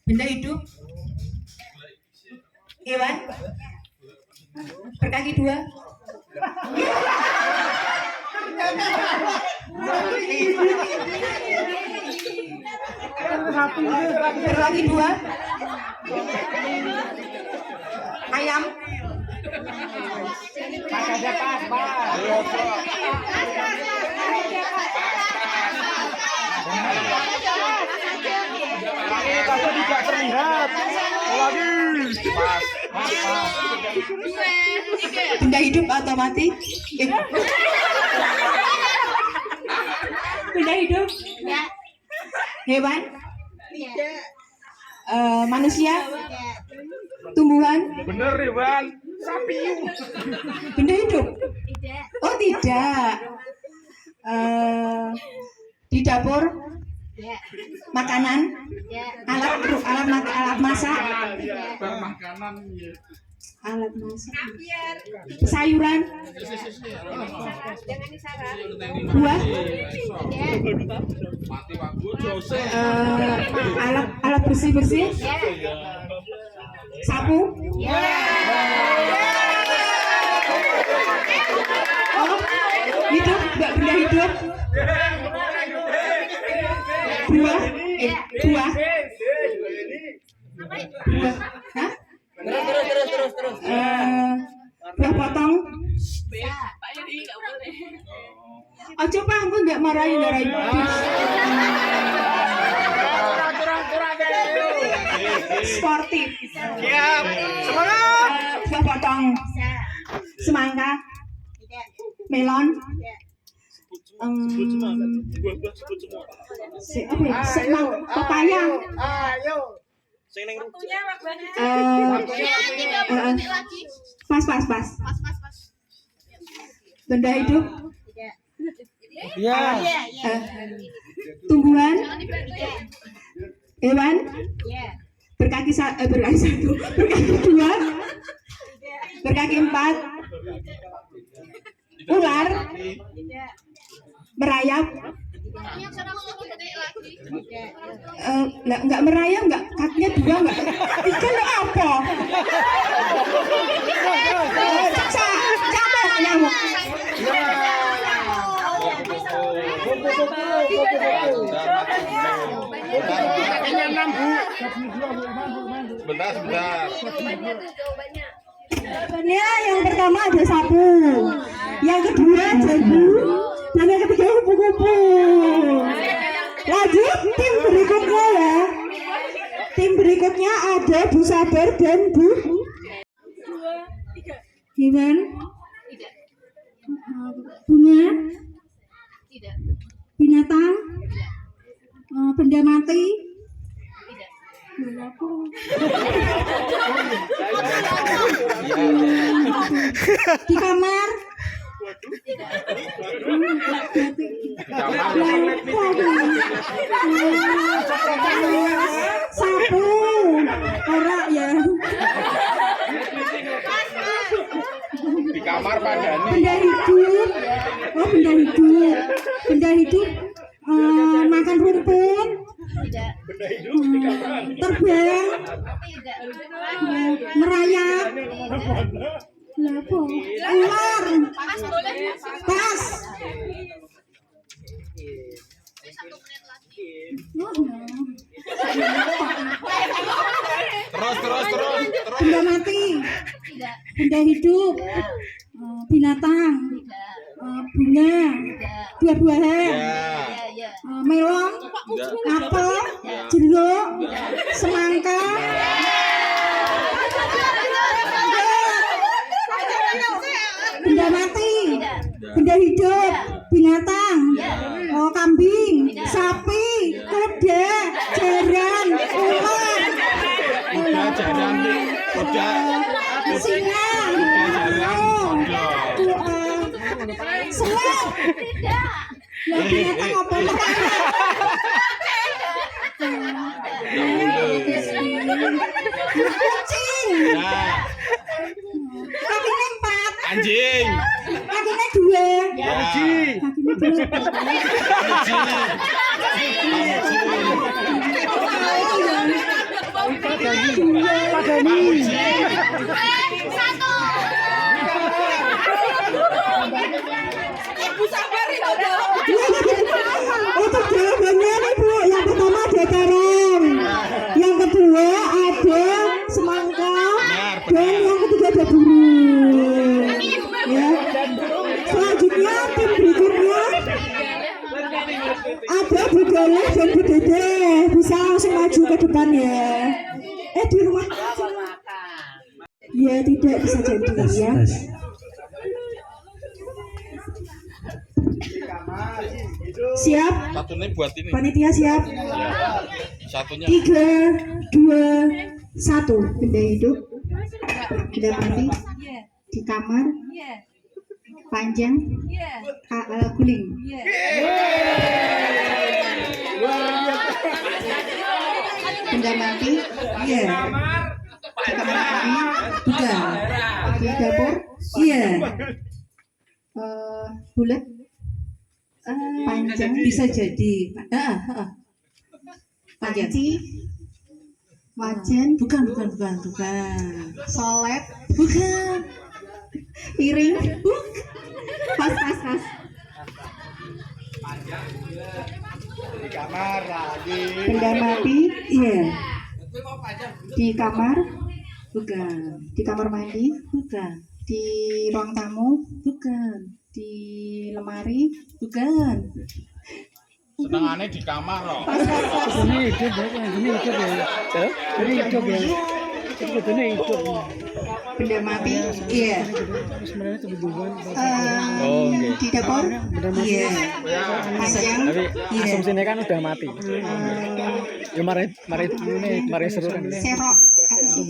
Benda hidup. Hewan. Berkaki dua. Berkaki dua. Ayam. Tapi tidak terlihat. Lagi. Benda hidup atau mati? Benda hidup? Hewan? Manusia? Tumbuhan? Bener Iwan. Sapi. Benda hidup? Oh tidak. Di dapur? Makanan? Alat masak? Makanan. Alat masak. Sayuran? Buah? Alat bersih? Sapu? Oh, hidup? Enggak benda hidup? Buah? Buah? Buah? Hah? Terus. Buah potong? Oh, coba aku nggak marahin. Sportif. Siap. Semangat. Buah potong. Semangka. Melon. Pepaya. Pas. Benda hidup. Ya. Tumbuhan. Hewan. Berkaki satu. Berkaki dua. Berkaki empat. Ular. Merayap. Enggak merayap, enggak kakinya dua, enggak tiga, lo apa? Nyamuk. Kakinya 6 Bu. Sebentar. Jawabannya yang pertama ada sapu, yang kedua jagu, dan yang ketiga kupu-kupu. Lanjut tim berikutnya ya. Tim berikutnya ada Bu Sabar dan Bu Hewan. Bunga. Binatang. Benda mati. Di kamar. Sapu. Ora ya. Di kamar Pandani. Benda hidup. Oh, benda hidup. Makan rumput. Terbang. Merayap. Ular. Pas. Terus. Benda mati. Benda hidup. Binatang. Bunga. Buah-buahan. Melon. Apel. Jeruk. Semangka. Benda mati. Benda hidup. Binatang. Oh, kambing. Sapi. Kuda. Jaran. Ular. Singa. Semut. Lah binatang apa? Kucing. Kakinya 4. Anjing. Kakinya 2. Anjing. Kakinya 2. Ada Bu Goleh dan Bu Dede, bisa langsung maju ke depan ya. Di rumah. Ya tidak bisa jadi ya. Siap? Satunya buat ini. Panitia siap? Satunya. 3, 2, 1. Benda hidup, benda mati, di kamar, panjang, guling. Benda mati, iya. Di kamar mandi, bukan. Di dapur, iya. Bulat, panjang, bisa jadi. Panci, wajan, bukan. Solep, bukan. Piring, pas. Di kamar lagi. Benda mati, iya. Di kamar, bukan. Di kamar mandi, bukan. Di ruang tamu, bukan. Di lemari, bukan. Senengannya di kamar loh. Ini hidup ya. Ini hidup ya. Sebetulnya hidup. Benda mati, iya. Sebenarnya kebutuhan. Di dapur, iya. Panjang, Tapi iya. asumsinya kan udah mati. Ya mari seru kan. Serok, apa sih?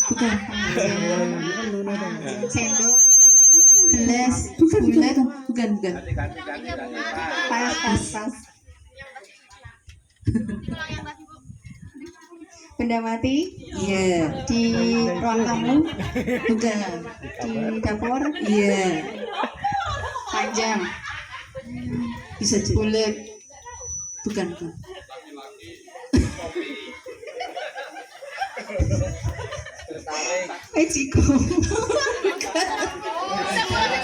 Bukan. Sendok, gelas, bukan. Pas. Benda mati, iya. Di ruang tamu, bukan. Di dapur, iya. Panjang, bisa jadi. Bulat, bukan. Ciko.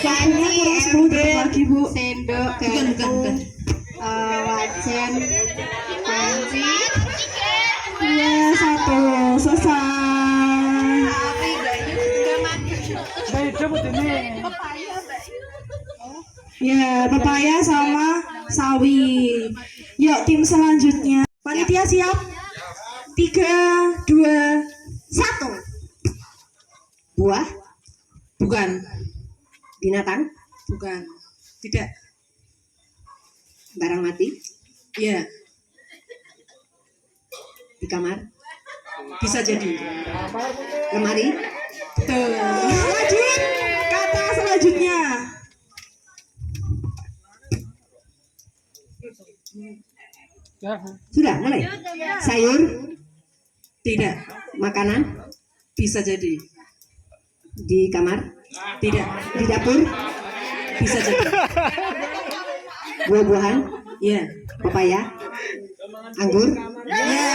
Panci, Bu. Sendok, bukan. Wajan, panci. Ya, 1 selesai. Ya, pepaya sama sawi. Yuk, tim selanjutnya. Panitia siap? 3, 2, 1. Buah? Bukan. Binatang? Bukan. Tidak. Barang mati? Iya. Di kamar? Bisa jadi. Lemari? Betul. Lanjut. Kata selanjutnya. Sudah mulai. Sayur? Tidak. Makanan? Bisa jadi. Di kamar? Tidak. Di dapur? Bisa jadi. Buah-buahan? Iya. Pepaya? Anggur? Ya.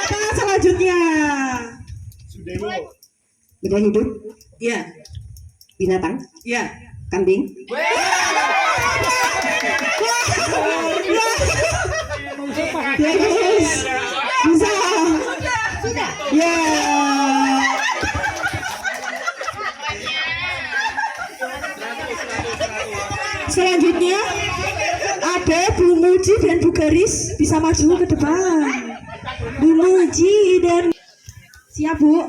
Kata selanjutnya. Benda hidup? Iya. Binatang? Iya. Kambing? Bagus. Bisa. Sudah. Ya. Selanjutnya ada Bu Muji dan Bu Garis, bisa maju ke depan. Bu Muji dan siap Bu.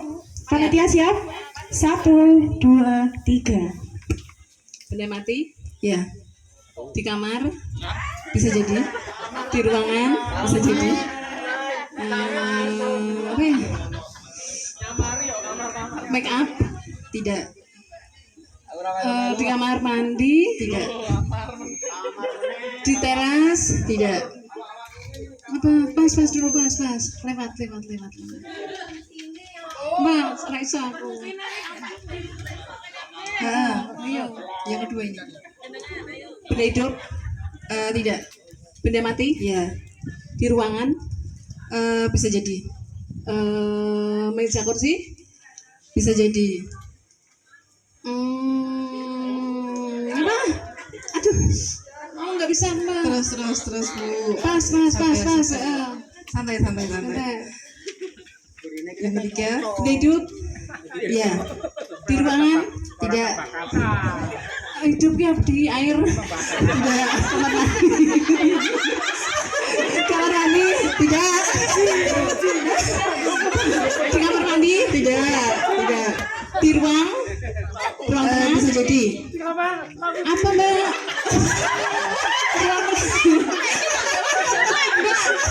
Panitia siap? 1, 2, 3. Benda mati, Ya. di kamar, bisa jadi. Di ruangan, bisa jadi. Apa ya? Make up, Tidak. di kamar mandi, Tidak. di teras, Tidak. apa? Pas dulu, pas. Lewat. Bang, Raisa aku. Ayo. Yang kedua ini. Benda hidup, Tidak. benda mati, Ya. di ruangan, Bisa jadi. meja kursi, Bisa jadi. apa? Aduh, nggak bisa mbak. Terus Bu. Pas. Santai. Yang ketiga. Benda hidup, Ya. di ruangan, Tidak. hidupnya di air. Tidak. Kamar mandi. Tidak. Di kamar mandi. Tidak. Tidak. Di ruang tengah. Bisa jadi. Apa mbak?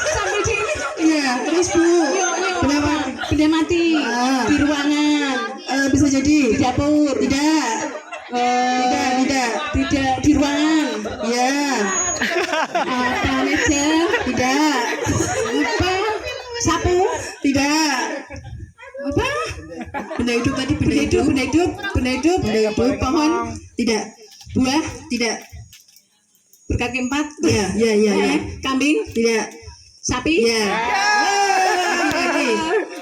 Sampai di ini. Iya, terus Bu. Kenapa? Benda mati. Ah. Di ruangan. Bisa jadi. Di dapur. Tidak. Tidak. Tidak di ruangan. Ya. Apa meja? Tidak. Apa? Sapu? Tidak. Apa? Benda hidup tadi, benda hidup. Pohon. Tidak. Buah. Tidak. Berkaki 4. Ya. Kambing? Tidak. Sapi? Ya. Lagi.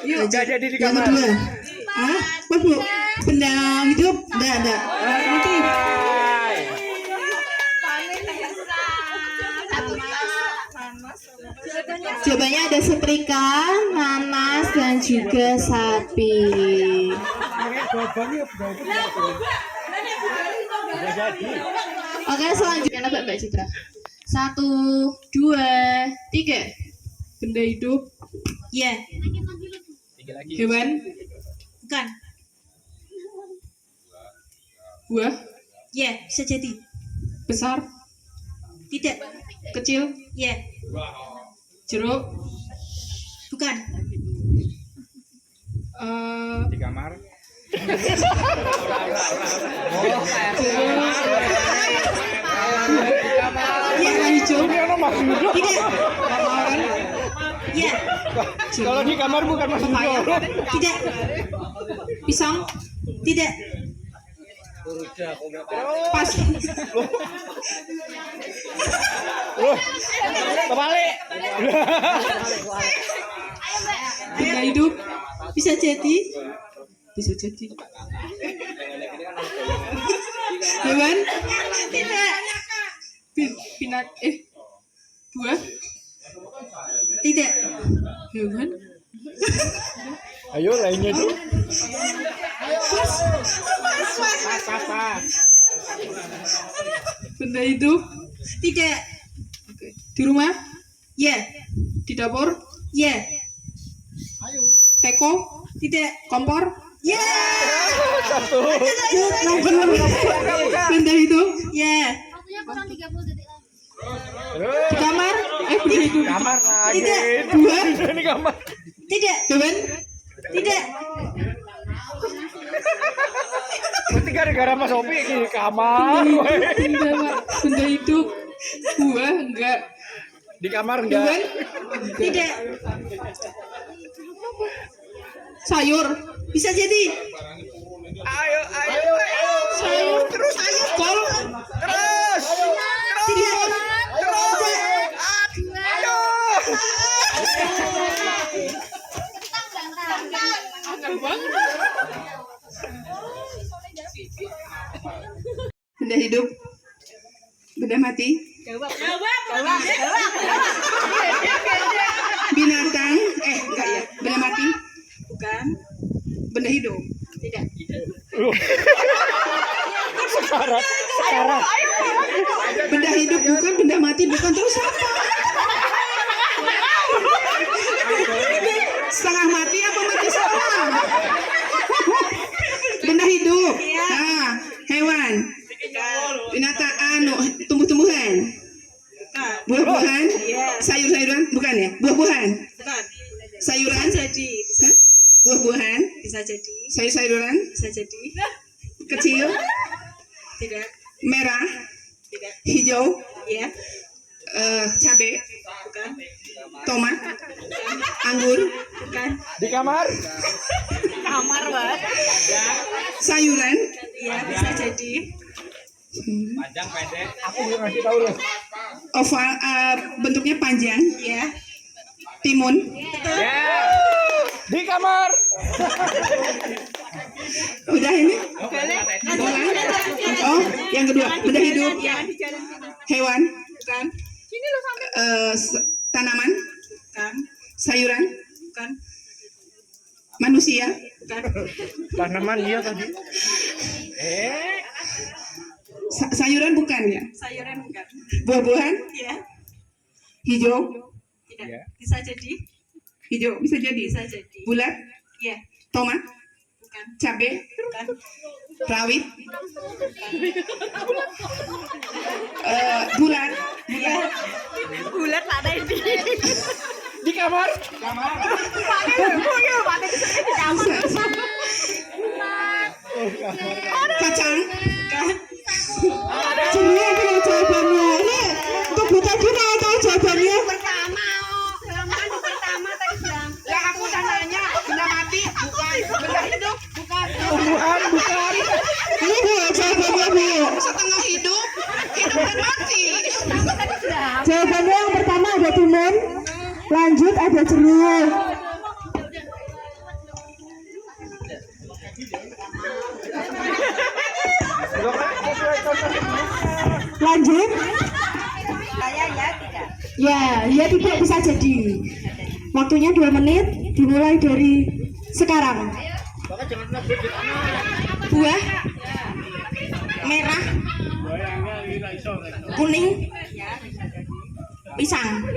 Yuk, jadi di Yang kamar. kedua. Hah? Apa Bu? Benda hidup? Enggak. Mati? Jawabannya ada setrika, nanas, dan juga sapi. Oke, selanjutnya Mbak Citra. 1, 2, 3. Benda hidup? Ya. Hewan? Bukan. Buah? Ya, bisa jadi. Besar? Tidak. Kecil? Ya. Jeruk? Bukan. Di kamar. Warna hijau? Tidak. Ya. Kalau di kamar bukan masuk dulu. Tidak. Pisang? Tidak. Pas? Kebalik. Benda hidup? Bisa jadi. Bisa jadi. Hewan? Tidak. Binat? Buah? Tidak. Hewan? Ayo lainnya tuh. Benda hidup? Tidak. Di rumah? Ya. Di dapur? Ya. Teko? Tidak. Kompor? Ya. Benda hidup? Ya. Di kamar? Benda hidup? Kamar lagi. Tidak. Buah? Ini kamar. Tidak. Hewan? Tidak. Berarti gara-gara Mas Opi di kamar. Benda hidup? Buah? Enggak. Di kamar Hewan? enggak? Tidak. Sayur? Bisa jadi. Ayo. Sayur? Terus Kol? terus. Tidak. Ayo. Benda hidup. Benda mati. Binatang. Enggak ya. Benda mati. Bukan. Benda hidup. Tidak. Sekarang. Benda hidup bukan, benda mati bukan, terus apa? Setengah mati apa mati setengah? Benda hidup. Ah, hewan. Binatang, tumbuh-tumbuhan. Buah-buahan. Sayur-sayuran, bukan ya? Buah-buahan. Sayuran. Jadi Hah? Buah-buahan. bisa jadi, Sayur-sayuran. bisa jadi, Kecil. tidak, Merah. tidak, Hijau. ya, Cabai. bukan, Tomat. Anggur. bukan, Di kamar. kamar banget, Sayuran. ya bisa jadi, Panjang pendek. Aku belum ngasih tahu loh. Oval. Bentuknya panjang. ya, Timun. Ya. Di kamar. Udah ini. Oh, yang kedua. Benda hidup. Hewan. bukan, Tanaman. bukan, Sayuran. bukan, Manusia. bukan, Tanaman iya tadi. Sayuran bukan ya? Sayuran bukan. Buah-buahan? Iya. Hijau? Tidak. Iya. Bisa jadi? Hijau bisa jadi. Bisa jadi. Bulat? Iya. Tomat? Bukan. Cabai? Bukan. Rawit? Bulat? Iya. Bulat ada di. Di kamar. Kacang? Ceria punya jawabannya. Ini untuk Bu tadi mau tahu jawabannya? Pertama tadi bilang. Lah aku udah nanya, benda mati bukan, benda hidup bukan. Bukan. Ini Bu jawabannya Bu. Setengah hidup dan mati. Jawabannya yang pertama ada timun, lanjut ada jeruk. Lanjut. Saya ya tidak. Ya tidak bisa jadi. Waktunya 2 menit, dimulai dari sekarang. Buah merah, kuning, pisang.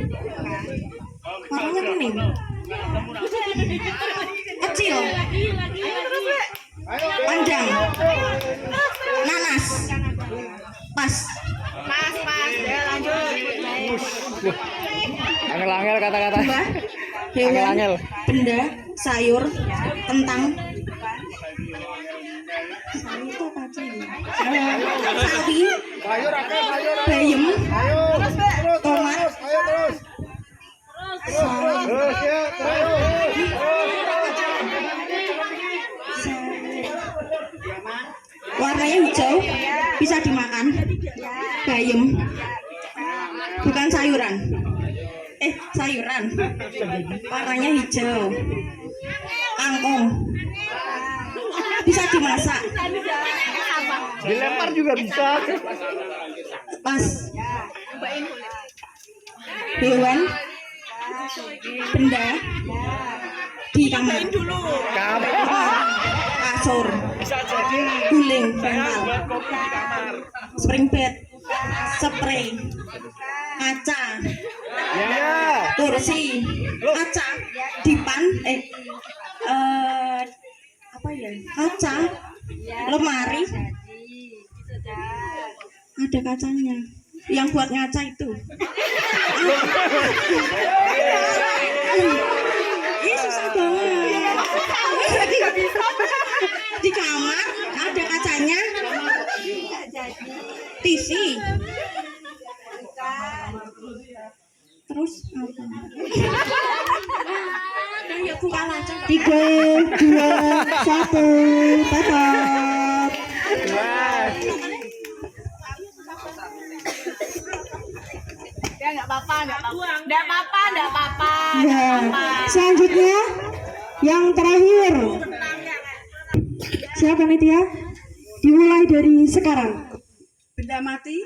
Warnanya kuning. Kecil. Panjang. Nanas. Pas. Ya lanjut. Angel-angel kata-kata. Buah, hewan, Angel. benda, sayur, kentang. Sawi, bayam, tomat, warnanya hijau, bisa dimakan. Bayam, bukan sayuran. Sayuran. Warnanya hijau. Kangkung, bisa dimasak. Dilempar juga bisa. Pas. Hewan, benda, di kamar. Kasur, guling, bantal, spring bed, spray, kaca, kursi, kaca, dipan, apa ya? Kaca, lemari, ada kacanya. Yang buat ngaca itu. Ini susah banget. Di kamar ada kacanya. TV. Terus apa? Ya bukan aja. 3, 2, 1, tetap. Ya nggak apa-apa. Ya. Selanjutnya yang terakhir. Siapa panitia? Dimulai dari sekarang. Benda mati,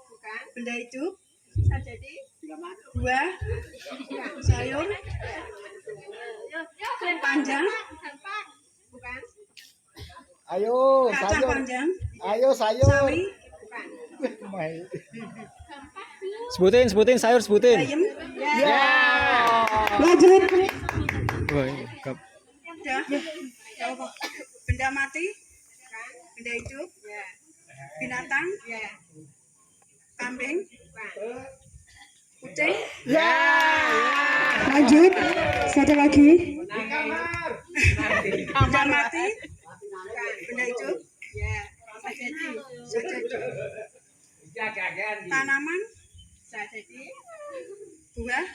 bukan. Benda hidup, bisa jadi. Buah, sayur, panjang, bukan. Ayo, Kacang sayur. panjang, Ayo, sayur. sawi, bukan. Sebutin sayur, sebutin. Bayam, Lanjut. udah. Benda mati, bukan. Benda hidup, binatang, kambing, kucing, Lanjut. Satu lagi. benda mati, bukan. Benda hidup, bisa jadi. Tanaman, bisa jadi. Buah,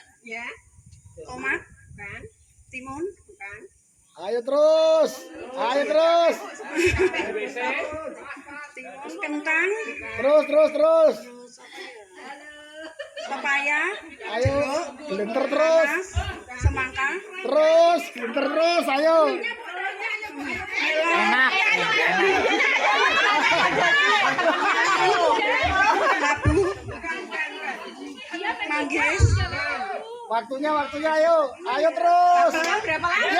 tomat, bukan. Timun, bukan. Ayo terus. Timun, kentang, Terus. pepaya, Ayo, gelinter terus. nanas, semangka, Gelinter terus, ayo. labu, manggis. Waktunya ayo. Ayo terus. Berapa lagi?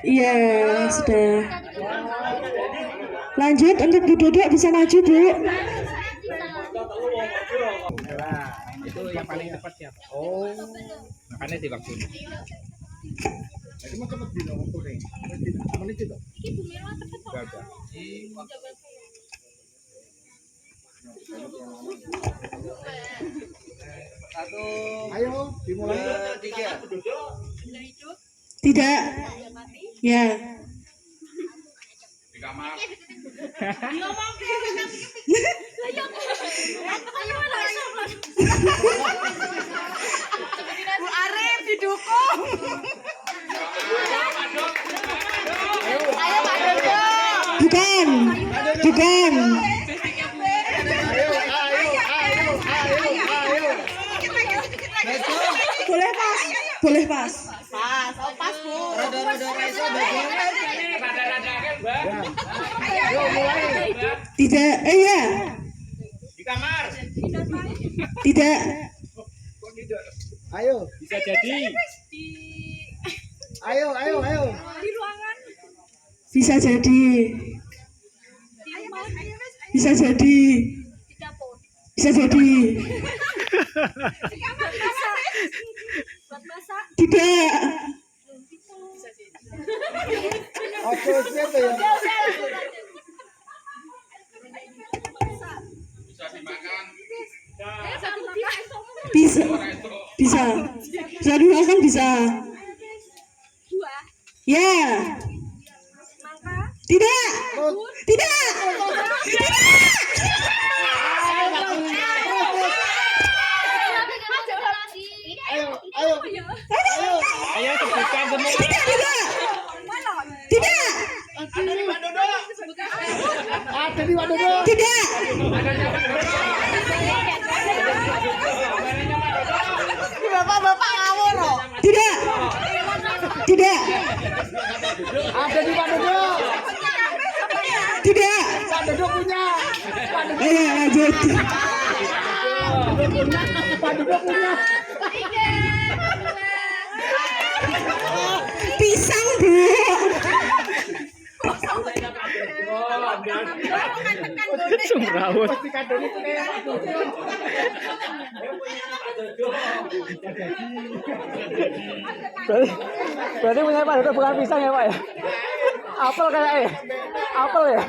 Yeay. Iya, sudah. Lanjut untuk Bu Dodo bisa maju, Bu. Nah, itu yang paling cepat siapa? Oh, makanya di waktu ini. Gagal. Ayo, dimulai. Tidak. Ya. Di kamar. Bu Arif didukung. Ayo Pak Dodo. Bukan. Bukan. Boleh pas. Boleh pas. Pas, oh pas Bu. Tidak. Iya. Di kamar. Tidak. Ayo, Bisa jadi. ayo. Bisa jadi. Bisa jadi. Bisa jadi. Tidak. Oke, siapa ya? Bisa dimakan. Bisa. Bisa. Bisa dimakan bisa. Ya. Tidak. Tidak. Ayo sebutkan semua. Tidak juga. Tidak. Ada di Wadodo. Tidak. Bapak-bapak ngawur loh. Tidak. Tidak. Ada di Wadodo. Tidak. Wadodo punya. Ayo lanjut. Wadodo punya. Pisang, Bu. Semrawut. Berarti punya Pak Dodo bukan pisang ya Pak ya? Apel kayaknya. Apel ya?